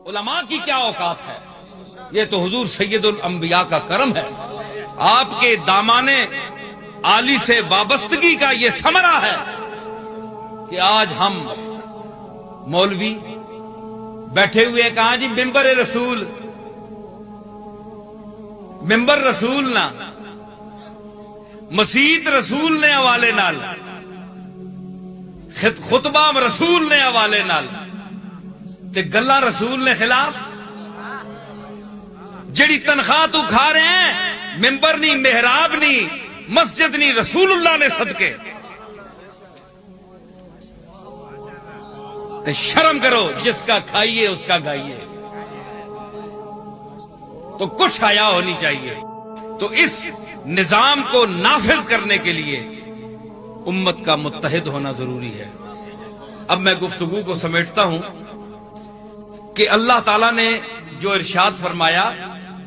علماء کی کیا اوقات ہے؟ یہ تو حضور سید الانبیاء کا کرم ہے، آپ کے دامان عالی سے وابستگی کا یہ ثمرہ ہے کہ آج ہم مولوی بیٹھے ہوئے کہاں جی ممبر رسول، ممبر رسول نہ مسیت رسول نے حوالے نال، خطبہ رسول نے حوالے نال تے گلاں رسول نے خلاف، جڑی تنخواہ تو کھا رہے ہیں ممبر نہیں، محراب نہیں، مسجد نہیں، رسول اللہ نے صدقے تے شرم کرو، جس کا کھائیے اس کا گائیے، تو کچھ حیا ہونی چاہیے۔ تو اس نظام کو نافذ کرنے کے لیے امت کا متحد ہونا ضروری ہے۔ اب میں گفتگو کو سمیٹتا ہوں کہ اللہ تعالیٰ نے جو ارشاد فرمایا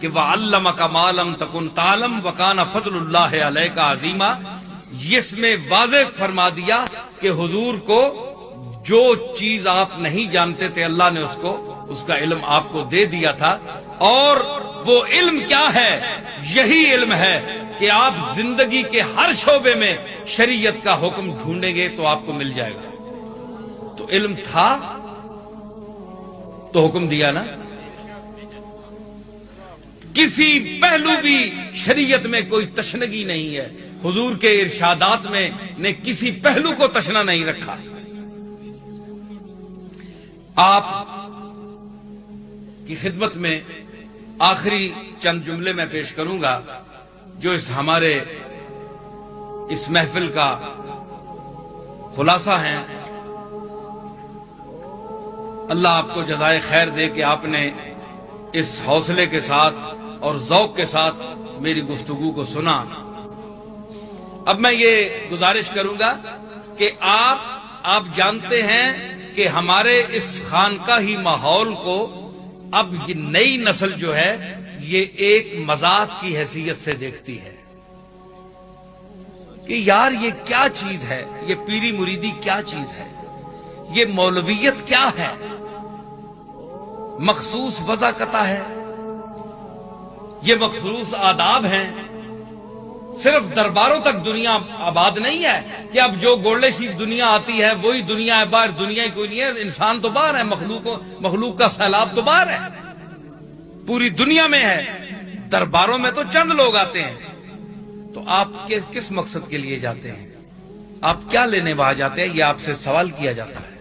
کہ وَعَلَّمَكَ مَا لَمْ تَكُنْ تَعْلَمْ وَكَانَ فَضْلُ اللَّهِ عَلَيْكَ عَظِيمًا، اس میں واضح فرما دیا کہ حضور کو جو چیز آپ نہیں جانتے تھے اللہ نے اس کا علم آپ کو دے دیا تھا، اور وہ علم کیا ہے؟ یہی علم ہے کہ آپ زندگی کے ہر شعبے میں شریعت کا حکم ڈھونڈیں گے تو آپ کو مل جائے گا۔ تو علم تھا تو حکم دیا نا، کسی پہلو بھی شریعت میں کوئی تشنگی نہیں ہے، حضور کے ارشادات میں نے کسی پہلو کو تشنا نہیں رکھا۔ آپ کی خدمت میں آخری چند جملے میں پیش کروں گا جو ہمارے اس محفل کا خلاصہ ہیں۔ اللہ آپ کو جزائے خیر دے کہ آپ نے اس حوصلے کے ساتھ اور ذوق کے ساتھ میری گفتگو کو سنا۔ اب میں یہ گزارش کروں گا کہ آپ جانتے ہیں کہ ہمارے اس خانقاہی ماحول کو اب یہ نئی نسل جو ہے یہ ایک مذاق کی حیثیت سے دیکھتی ہے کہ یار یہ کیا چیز ہے، یہ پیری مریدی کیا چیز ہے، یہ مولویت کیا ہے، مخصوص وضاقتہ ہے، یہ مخصوص آداب ہیں۔ صرف درباروں تک دنیا آباد نہیں ہے کہ اب جو گولڈے شیف دنیا آتی ہے وہی دنیا ہے، باہر دنیا ہی کوئی نہیں ہے، انسان تو باہر ہے، مخلوق کا سیلاب تو باہر ہے، پوری دنیا میں ہے، درباروں میں تو چند لوگ آتے ہیں۔ تو آپ کس مقصد کے لیے جاتے ہیں؟ آپ کیا لینے وہاں جاتے ہیں؟ یہ آپ سے سوال کیا جاتا ہے،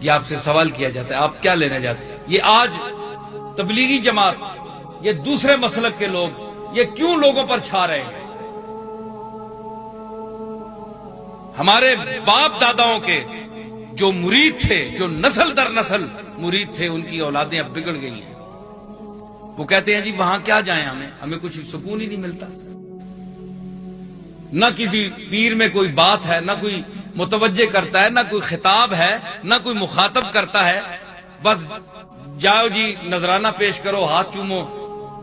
یہ آپ سے سوال کیا جاتا ہے، آپ کیا لینے جاتے ہیں؟ یہ آج تبلیغی جماعت، یہ دوسرے مسلک کے لوگ یہ کیوں لوگوں پر چھا رہے ہیں؟ ہمارے باپ داداؤں کے جو مرید تھے، جو نسل در نسل مرید تھے، ان کی اولادیں اب بگڑ گئی ہیں۔ وہ کہتے ہیں جی وہاں کیا جائیں، ہمیں کچھ سکون ہی نہیں ملتا، نہ کسی پیر میں کوئی بات ہے، نہ کوئی متوجہ کرتا ہے، نہ کوئی خطاب ہے، نہ کوئی مخاطب کرتا ہے، بس جاؤ جی نذرانہ پیش کرو، ہاتھ چومو،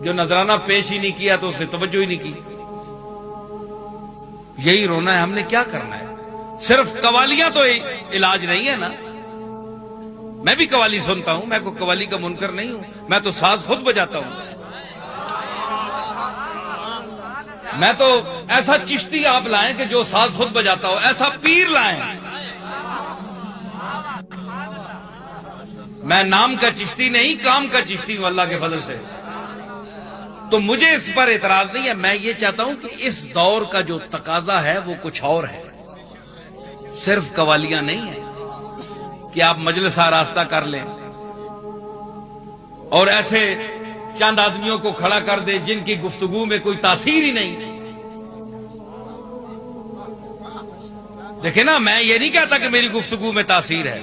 جو نذرانہ پیش ہی نہیں کیا تو اس نے توجہ ہی نہیں کی۔ یہی رونا ہے، ہم نے کیا کرنا ہے؟ صرف قوالیاں تو علاج نہیں ہے نا، میں بھی قوالی سنتا ہوں، میں کوئی قوالی کا منکر نہیں ہوں، میں تو ساز خود بجاتا ہوں، میں تو ایسا چشتی آپ لائیں کہ جو ساز خود بجاتا ہو، ایسا پیر لائیں، میں نام کا چشتی نہیں کام کا چشتی ہوں اللہ کے فضل سے۔ تو مجھے اس پر اعتراض نہیں ہے، میں یہ چاہتا ہوں کہ اس دور کا جو تقاضا ہے وہ کچھ اور ہے، صرف قوالیاں نہیں ہیں کہ آپ مجلس آراستہ کر لیں اور ایسے چند آدمیوں کو کھڑا کر دیں جن کی گفتگو میں کوئی تاثیر ہی نہیں۔ دیکھیں نا، میں یہ نہیں کہتا کہ میری گفتگو میں تاثیر ہے،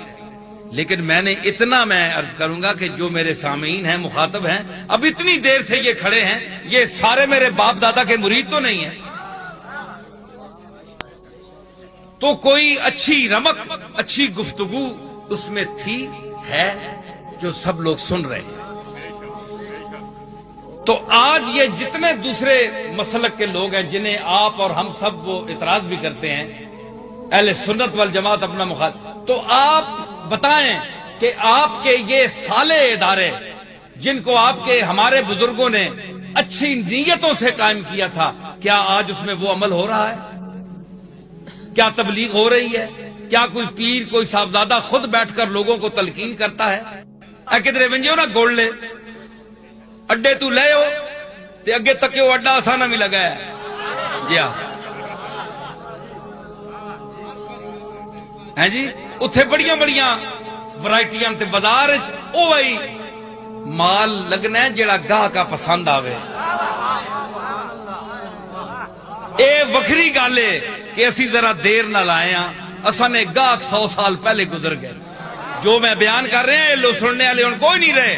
لیکن میں نے اتنا میں عرض کروں گا کہ جو میرے سامعین ہیں، مخاطب ہیں، اب اتنی دیر سے یہ کھڑے ہیں، یہ سارے میرے باپ دادا کے مرید تو نہیں ہیں، تو کوئی اچھی رمق، اچھی گفتگو اس میں تھی، ہے، جو سب لوگ سن رہے ہیں۔ تو آج یہ جتنے دوسرے مسلک کے لوگ ہیں جنہیں آپ اور ہم سب وہ اعتراض بھی کرتے ہیں، اہل سنت والجماعت اپنا مخالف، تو آپ بتائیں کہ آپ کے یہ صالح ادارے جن کو آپ کے ہمارے بزرگوں نے اچھی نیتوں سے قائم کیا تھا، کیا آج اس میں وہ عمل ہو رہا ہے؟ کیا تبلیغ ہو رہی ہے؟ کیا کوئی پیر، کوئی صاحبزادہ خود بیٹھ کر لوگوں کو تلقین کرتا ہے؟ اے کدھر ونجو نا گوڑ لے اڈے تو لے ہو تے اگے تک وہ اڈا آسانہ بھی لگا ہے جی ہاں جی، اتھے بڑیاں بڑیاں ورائٹیاں تے بازار او وہی مال لگنا ہے جڑا گاہ کا پسند آوے۔ اے وکھری گل ہے کہ اسی ذرا دیر نہ لائے ہاں، اساں نے گاہک 100 سال پہلے گزر گئے۔ جو میں بیان کر رہے ہیں لوگ سننے والے ان کوئی نہیں رہے۔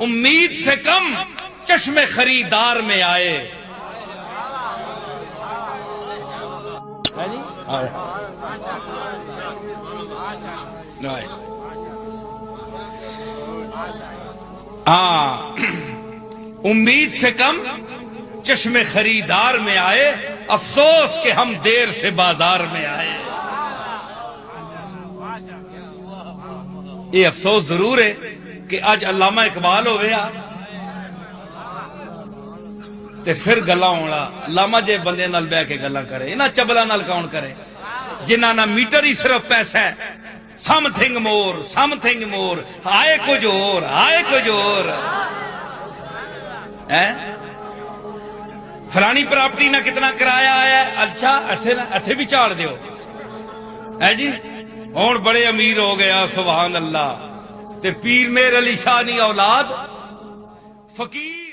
امید سے کم چشم خریدار میں آئے۔ ہاں، امید سے کم چشم خریدار میں آئے، افسوس کہ ہم دیر سے بازار میں آئے۔ یہ افسوس ضرور ہے کہ آج علامہ اقبال ہو گیا تے پھر گلا ہونا علامہ جے بندے نال بہ کے گلا کرے، انہاں چبلا نال کون کرے جنہاں نا میٹر ہی صرف پیسہ ہے، سم تھنگ مور، آئے کچھ اور، آئے کچھ اور، فلانی پراپرٹی نہ کتنا کرایہ آیا ہے، اچھا اتھے بھی چاڑ دیو ہے جی، ہون بڑے امیر ہو گیا سبحان اللہ، تے پیر میر علی شاہ دی اولاد فقیر